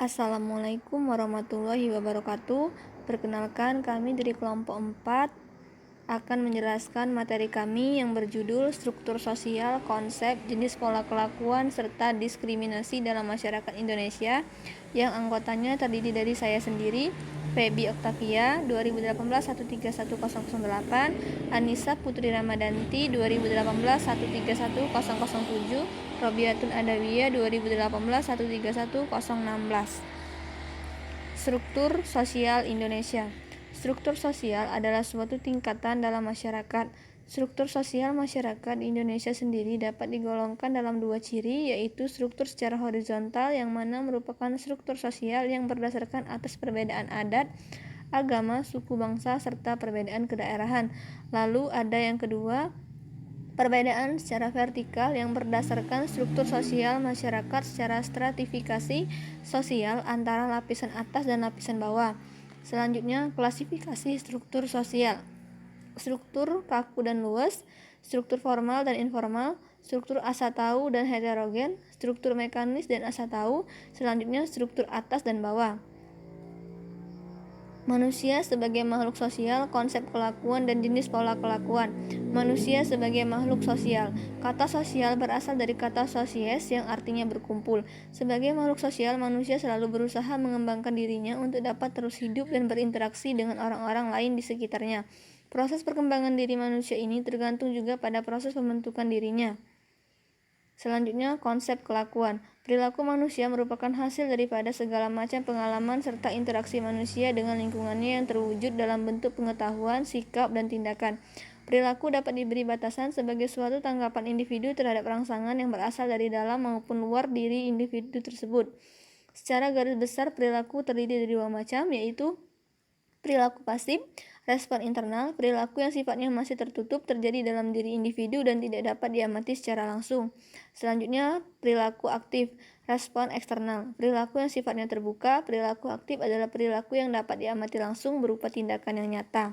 Assalamualaikum warahmatullahi wabarakatuh. Perkenalkan, kami dari kelompok 4 akan menjelaskan materi kami yang berjudul struktur sosial, konsep, jenis pola kelakuan, serta diskriminasi dalam masyarakat Indonesia, yang anggotanya terdiri dari saya sendiri, Feby Oktavia 2018-131008, Anissa Putri Ramadanti 2018-131007, Robiatun Adawiyah 2018-131016. Struktur sosial Indonesia. Struktur sosial adalah suatu tingkatan dalam masyarakat. Struktur sosial masyarakat Indonesia sendiri dapat digolongkan dalam dua ciri, yaitu struktur secara horizontal yang mana merupakan struktur sosial yang berdasarkan atas perbedaan adat, agama, suku bangsa, serta perbedaan kedaerahan. Lalu ada yang kedua, perbedaan secara vertikal yang berdasarkan struktur sosial masyarakat secara stratifikasi sosial antara lapisan atas dan lapisan bawah. Selanjutnya, klasifikasi struktur sosial. Struktur kaku dan luas, struktur formal dan informal, struktur asa tahu dan heterogen, struktur mekanis dan asa tahu. Selanjutnya, struktur atas dan bawah. Manusia sebagai makhluk sosial, konsep kelakuan dan jenis pola kelakuan. Manusia sebagai makhluk sosial. Kata sosial berasal dari kata sosies yang artinya berkumpul. Sebagai makhluk sosial, manusia selalu berusaha mengembangkan dirinya untuk dapat terus hidup dan berinteraksi dengan orang-orang lain di sekitarnya. Proses perkembangan diri manusia ini tergantung juga pada proses pembentukan dirinya. Selanjutnya, konsep kelakuan. Perilaku manusia merupakan hasil daripada segala macam pengalaman serta interaksi manusia dengan lingkungannya yang terwujud dalam bentuk pengetahuan, sikap, dan tindakan. Perilaku dapat diberi batasan sebagai suatu tanggapan individu terhadap rangsangan yang berasal dari dalam maupun luar diri individu tersebut. Secara garis besar, perilaku terdiri dari dua macam, yaitu perilaku pasif, respon internal, perilaku yang sifatnya masih tertutup terjadi dalam diri individu dan tidak dapat diamati secara langsung. Selanjutnya, perilaku aktif, respon eksternal, perilaku yang sifatnya terbuka. Perilaku aktif adalah perilaku yang dapat diamati langsung berupa tindakan yang nyata.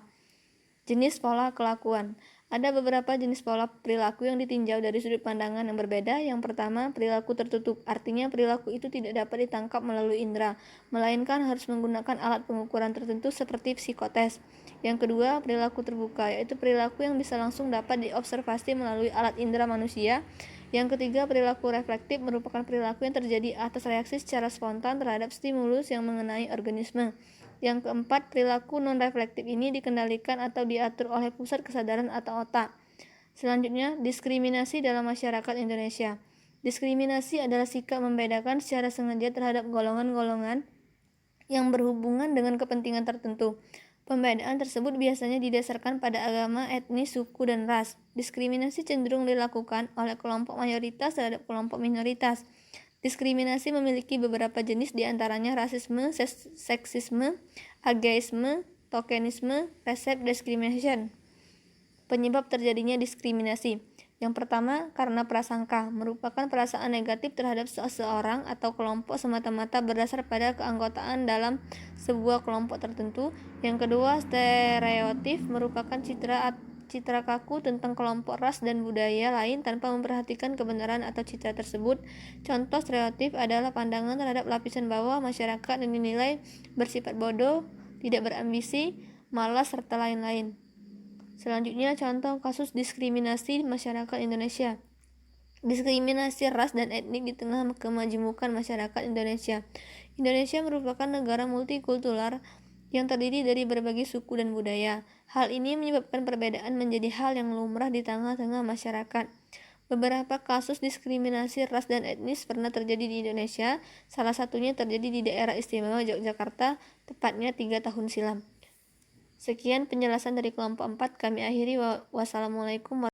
Jenis pola kelakuan. Ada beberapa jenis pola perilaku yang ditinjau dari sudut pandangan yang berbeda. Yang pertama, perilaku tertutup. Artinya perilaku itu tidak dapat ditangkap melalui indera, melainkan harus menggunakan alat pengukuran tertentu seperti psikotes. Yang kedua, perilaku terbuka, yaitu perilaku yang bisa langsung dapat diobservasi melalui alat indera manusia. Yang ketiga, perilaku reflektif merupakan perilaku yang terjadi atas reaksi secara spontan terhadap stimulus yang mengenai organisme. Yang keempat, perilaku non-reflektif ini dikendalikan atau diatur oleh pusat kesadaran atau otak. Selanjutnya, diskriminasi dalam masyarakat Indonesia. Diskriminasi adalah sikap membedakan secara sengaja terhadap golongan-golongan yang berhubungan dengan kepentingan tertentu. Pembedaan tersebut biasanya didasarkan pada agama, etnis, suku, dan ras. Diskriminasi cenderung dilakukan oleh kelompok mayoritas terhadap kelompok minoritas. Diskriminasi memiliki beberapa jenis, diantaranya rasisme, seksisme, ageisme, tokenisme, racial discrimination. Penyebab terjadinya diskriminasi. Yang pertama, karena prasangka, merupakan perasaan negatif terhadap seseorang atau kelompok semata-mata berdasar pada keanggotaan dalam sebuah kelompok tertentu. Yang kedua, stereotip, merupakan citra kaku tentang kelompok ras dan budaya lain tanpa memperhatikan kebenaran atau citra tersebut. Contoh stereotip adalah pandangan terhadap lapisan bawah masyarakat yang dinilai bersifat bodoh, tidak berambisi, malas, serta lain-lain. Selanjutnya, contoh kasus diskriminasi masyarakat Indonesia. Diskriminasi ras dan etnik di tengah kemajemukan masyarakat Indonesia. Indonesia merupakan negara multikultural yang terdiri dari berbagai suku dan budaya. Hal ini menyebabkan perbedaan menjadi hal yang lumrah di tengah-tengah masyarakat. Beberapa kasus diskriminasi ras dan etnis pernah terjadi di Indonesia. Salah satunya terjadi di daerah istimewa Yogyakarta, tepatnya 3 tahun silam. Sekian penjelasan dari kelompok 4, kami akhiri. Wassalamualaikum warahmatullahi wabarakatuh.